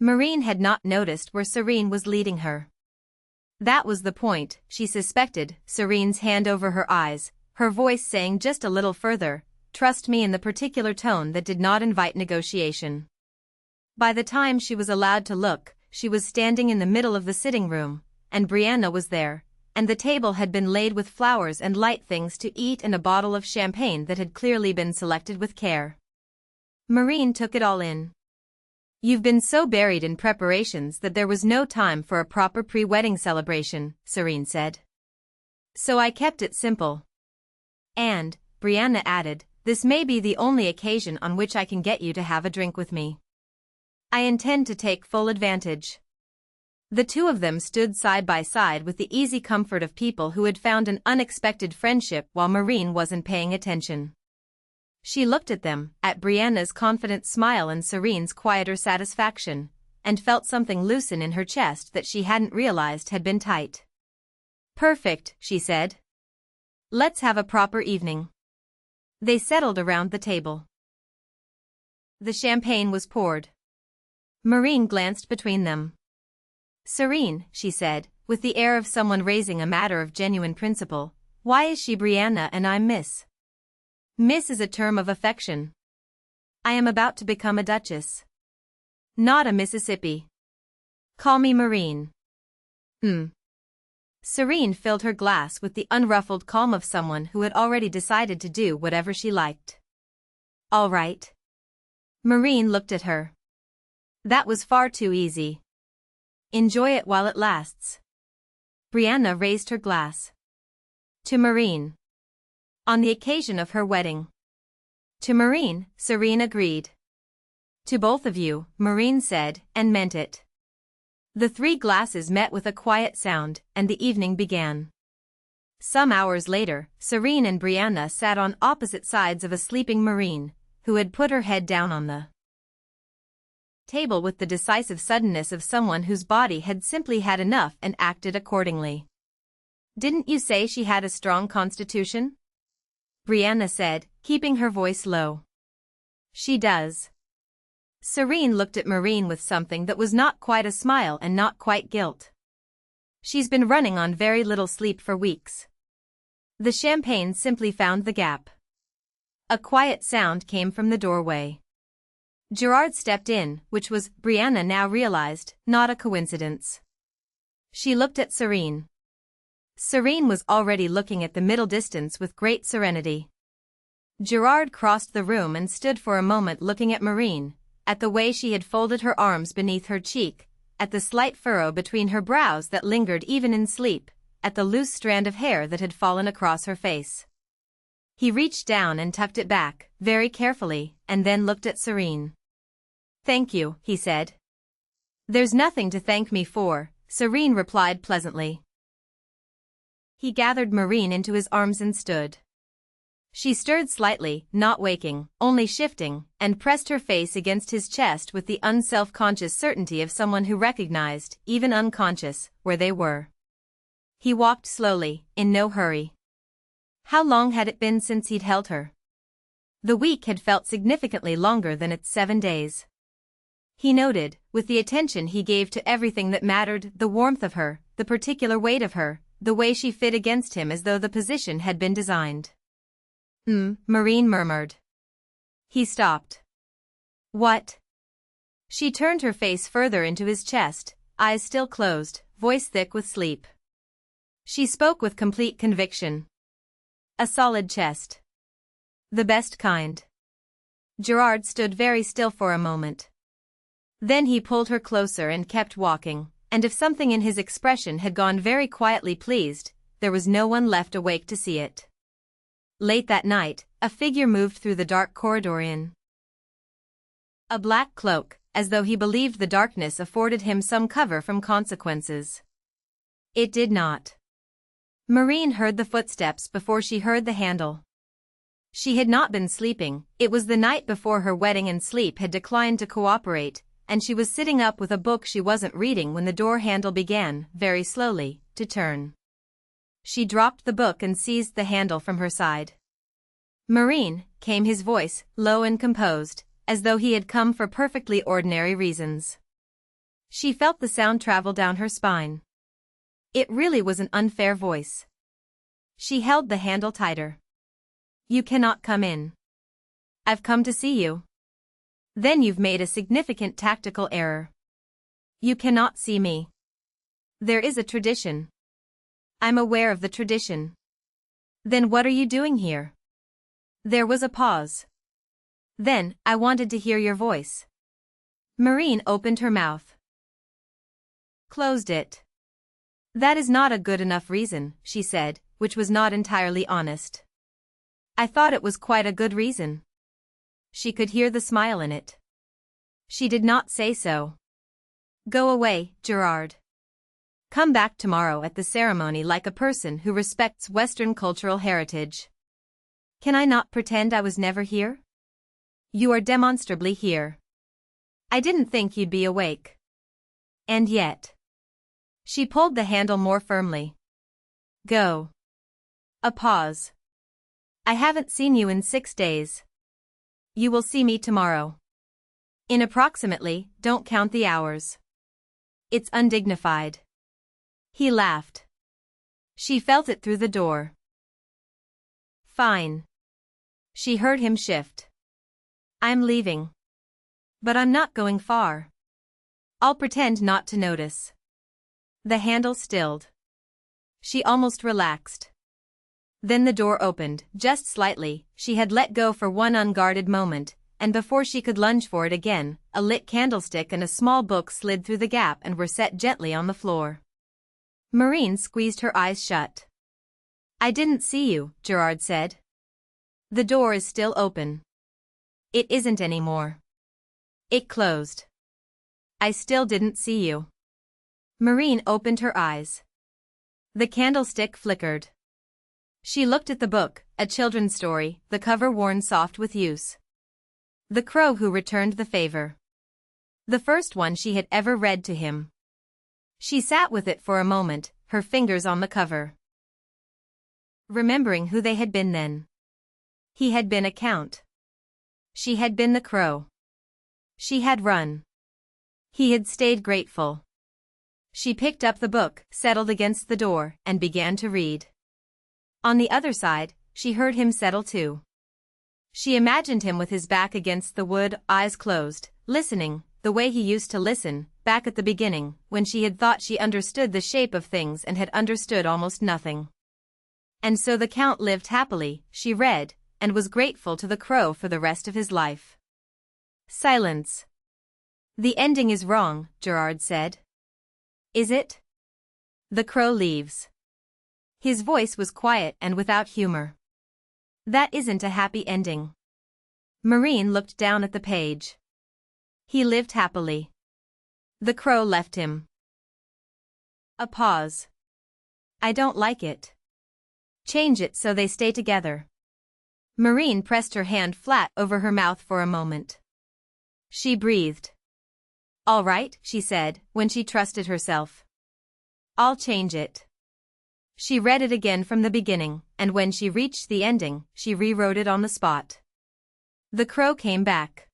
Marin had not noticed where Serene was leading her. That was the point, she suspected, Serene's hand over her eyes, her voice saying just a little further, trust me, in the particular tone that did not invite negotiation. By the time she was allowed to look, she was standing in the middle of the sitting room, and Brianna was there, and the table had been laid with flowers and light things to eat and a bottle of champagne that had clearly been selected with care. Marin took it all in. You've been so buried in preparations that there was no time for a proper pre-wedding celebration, Serene said. So I kept it simple. And, Brianna added, this may be the only occasion on which I can get you to have a drink with me. I intend to take full advantage. The two of them stood side by side with the easy comfort of people who had found an unexpected friendship while Marin wasn't paying attention. She looked at them, at Brianna's confident smile and Serene's quieter satisfaction, and felt something loosen in her chest that she hadn't realized had been tight. Perfect, she said. Let's have a proper evening. They settled around the table. The champagne was poured. Marin glanced between them. Serene, she said, with the air of someone raising a matter of genuine principle, why is she Brianna and I'm Miss? Miss is a term of affection. I am about to become a duchess. Not a Mississippi. Call me Marin. Serene filled her glass with the unruffled calm of someone who had already decided to do whatever she liked. All right. Marin looked at her. That was far too easy. Enjoy it while it lasts. Brianna raised her glass. To Marin. On the occasion of her wedding. To Marin, Serene agreed. To both of you, Marin said, and meant it. The three glasses met with a quiet sound, and the evening began. Some hours later, Serene and Brianna sat on opposite sides of a sleeping Marin, who had put her head down on the table with the decisive suddenness of someone whose body had simply had enough and acted accordingly. Didn't you say she had a strong constitution? Brianna said, keeping her voice low. She does. Serene looked at Marin with something that was not quite a smile and not quite guilt. She's been running on very little sleep for weeks. The champagne simply found the gap. A quiet sound came from the doorway. Gerard stepped in, which was, Brianna now realized, not a coincidence. She looked at Serene. Serene was already looking at the middle distance with great serenity. Gerard crossed the room and stood for a moment looking at Marin, at the way she had folded her arms beneath her cheek, at the slight furrow between her brows that lingered even in sleep, at the loose strand of hair that had fallen across her face. He reached down and tucked it back, very carefully, and then looked at Serene. Thank you, he said. There's nothing to thank me for, Serene replied pleasantly. He gathered Marin into his arms and stood. She stirred slightly, not waking, only shifting, and pressed her face against his chest with the unself-conscious certainty of someone who recognized, even unconscious, where they were. He walked slowly, in no hurry. How long had it been since he'd held her? The week had felt significantly longer than its 7 days. He noted, with the attention he gave to everything that mattered, the warmth of her, the particular weight of her, the way she fit against him as though the position had been designed. Marin murmured. He stopped. What? She turned her face further into his chest, eyes still closed, voice thick with sleep. She spoke with complete conviction. A solid chest. The best kind. Gerard stood very still for a moment. Then he pulled her closer and kept walking, and if something in his expression had gone very quietly pleased, there was no one left awake to see it. Late that night, a figure moved through the dark corridor in a black cloak, as though he believed the darkness afforded him some cover from consequences. It did not. Marin heard the footsteps before she heard the handle. She had not been sleeping, it was the night before her wedding and sleep had declined to cooperate, and she was sitting up with a book she wasn't reading when the door handle began, very slowly, to turn. She dropped the book and seized the handle from her side. Marin, came his voice, low and composed, as though he had come for perfectly ordinary reasons. She felt the sound travel down her spine. It really was an unfair voice. She held the handle tighter. You cannot come in. I've come to see you. Then you've made a significant tactical error. You cannot see me. There is a tradition. I'm aware of the tradition. Then what are you doing here? There was a pause. Then, I wanted to hear your voice. Marin opened her mouth. Closed it. That is not a good enough reason, she said, which was not entirely honest. I thought it was quite a good reason. She could hear the smile in it. She did not say so. Go away, Gerard. Come back tomorrow at the ceremony like a person who respects Western cultural heritage. Can I not pretend I was never here? You are demonstrably here. I didn't think you'd be awake. And yet. She pulled the handle more firmly. Go. A pause. I haven't seen you in 6 days. You will see me tomorrow. In approximately, don't count the hours. It's undignified. He laughed. She felt it through the door. Fine. She heard him shift. I'm leaving. But I'm not going far. I'll pretend not to notice. The handle stilled. She almost relaxed. Then the door opened, just slightly. She had let go for one unguarded moment, and before she could lunge for it again, a lit candlestick and a small book slid through the gap and were set gently on the floor. Marin squeezed her eyes shut. I didn't see you, Gerard said. The door is still open. It isn't anymore. It closed. I still didn't see you. Marin opened her eyes. The candlestick flickered. She looked at the book, a children's story, the cover worn soft with use. The Crow Who Returned the Favor. The first one she had ever read to him. She sat with it for a moment, her fingers on the cover. Remembering who they had been then. He had been a count. She had been the crow. She had run. He had stayed grateful. She picked up the book, settled against the door, and began to read. On the other side, she heard him settle too. She imagined him with his back against the wood, eyes closed, listening, the way he used to listen, back at the beginning, when she had thought she understood the shape of things and had understood almost nothing. And so the Count lived happily, she read, and was grateful to the crow for the rest of his life. Silence. The ending is wrong, Gerard said. Is it? The crow leaves. His voice was quiet and without humor. That isn't a happy ending. Marin looked down at the page. He lived happily. The crow left him. A pause. I don't like it. Change it so they stay together. Marin pressed her hand flat over her mouth for a moment. She breathed. All right, she said, when she trusted herself. I'll change it. She read it again from the beginning, and when she reached the ending, she rewrote it on the spot. The crow came back.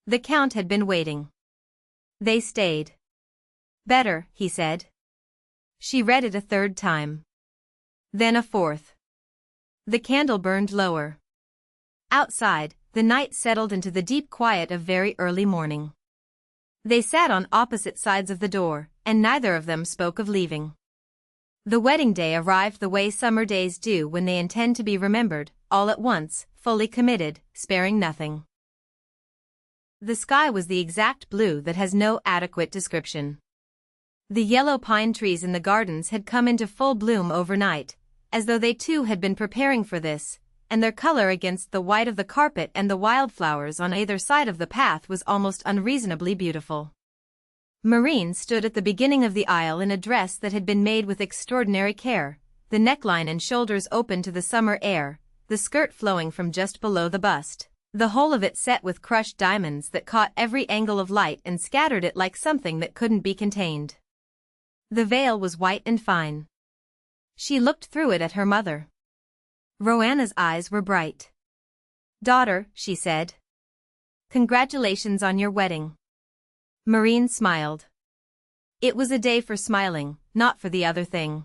The Count had been waiting. They stayed. Better, he said. She read it a third time. Then a fourth. The candle burned lower. Outside, the night settled into the deep quiet of very early morning. They sat on opposite sides of the door, and neither of them spoke of leaving. The wedding day arrived the way summer days do when they intend to be remembered, all at once, fully committed, sparing nothing. The sky was the exact blue that has no adequate description. The yellow pine trees in the gardens had come into full bloom overnight, as though they too had been preparing for this, and their color against the white of the carpet and the wildflowers on either side of the path was almost unreasonably beautiful. Marin stood at the beginning of the aisle in a dress that had been made with extraordinary care, the neckline and shoulders open to the summer air, the skirt flowing from just below the bust, the whole of it set with crushed diamonds that caught every angle of light and scattered it like something that couldn't be contained. The veil was white and fine. She looked through it at her mother. Roanna's eyes were bright. Daughter, she said. Congratulations on your wedding. Marin smiled. It was a day for smiling, not for the other thing.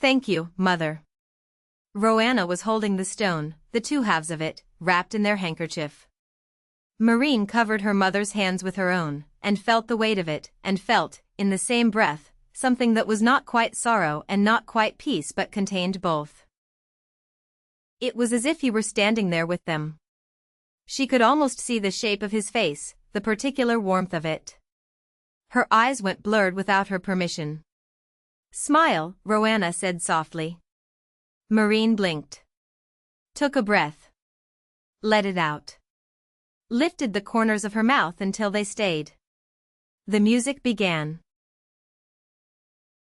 Thank you, Mother. Roanna was holding the stone, the two halves of it, wrapped in their handkerchief. Marin covered her mother's hands with her own, and felt the weight of it, and felt, in the same breath, something that was not quite sorrow and not quite peace but contained both. It was as if he were standing there with them. She could almost see the shape of his face, the particular warmth of it. Her eyes went blurred without her permission. Smile, Roanna said softly. Marin blinked. Took a breath. Let it out. Lifted the corners of her mouth until they stayed. The music began.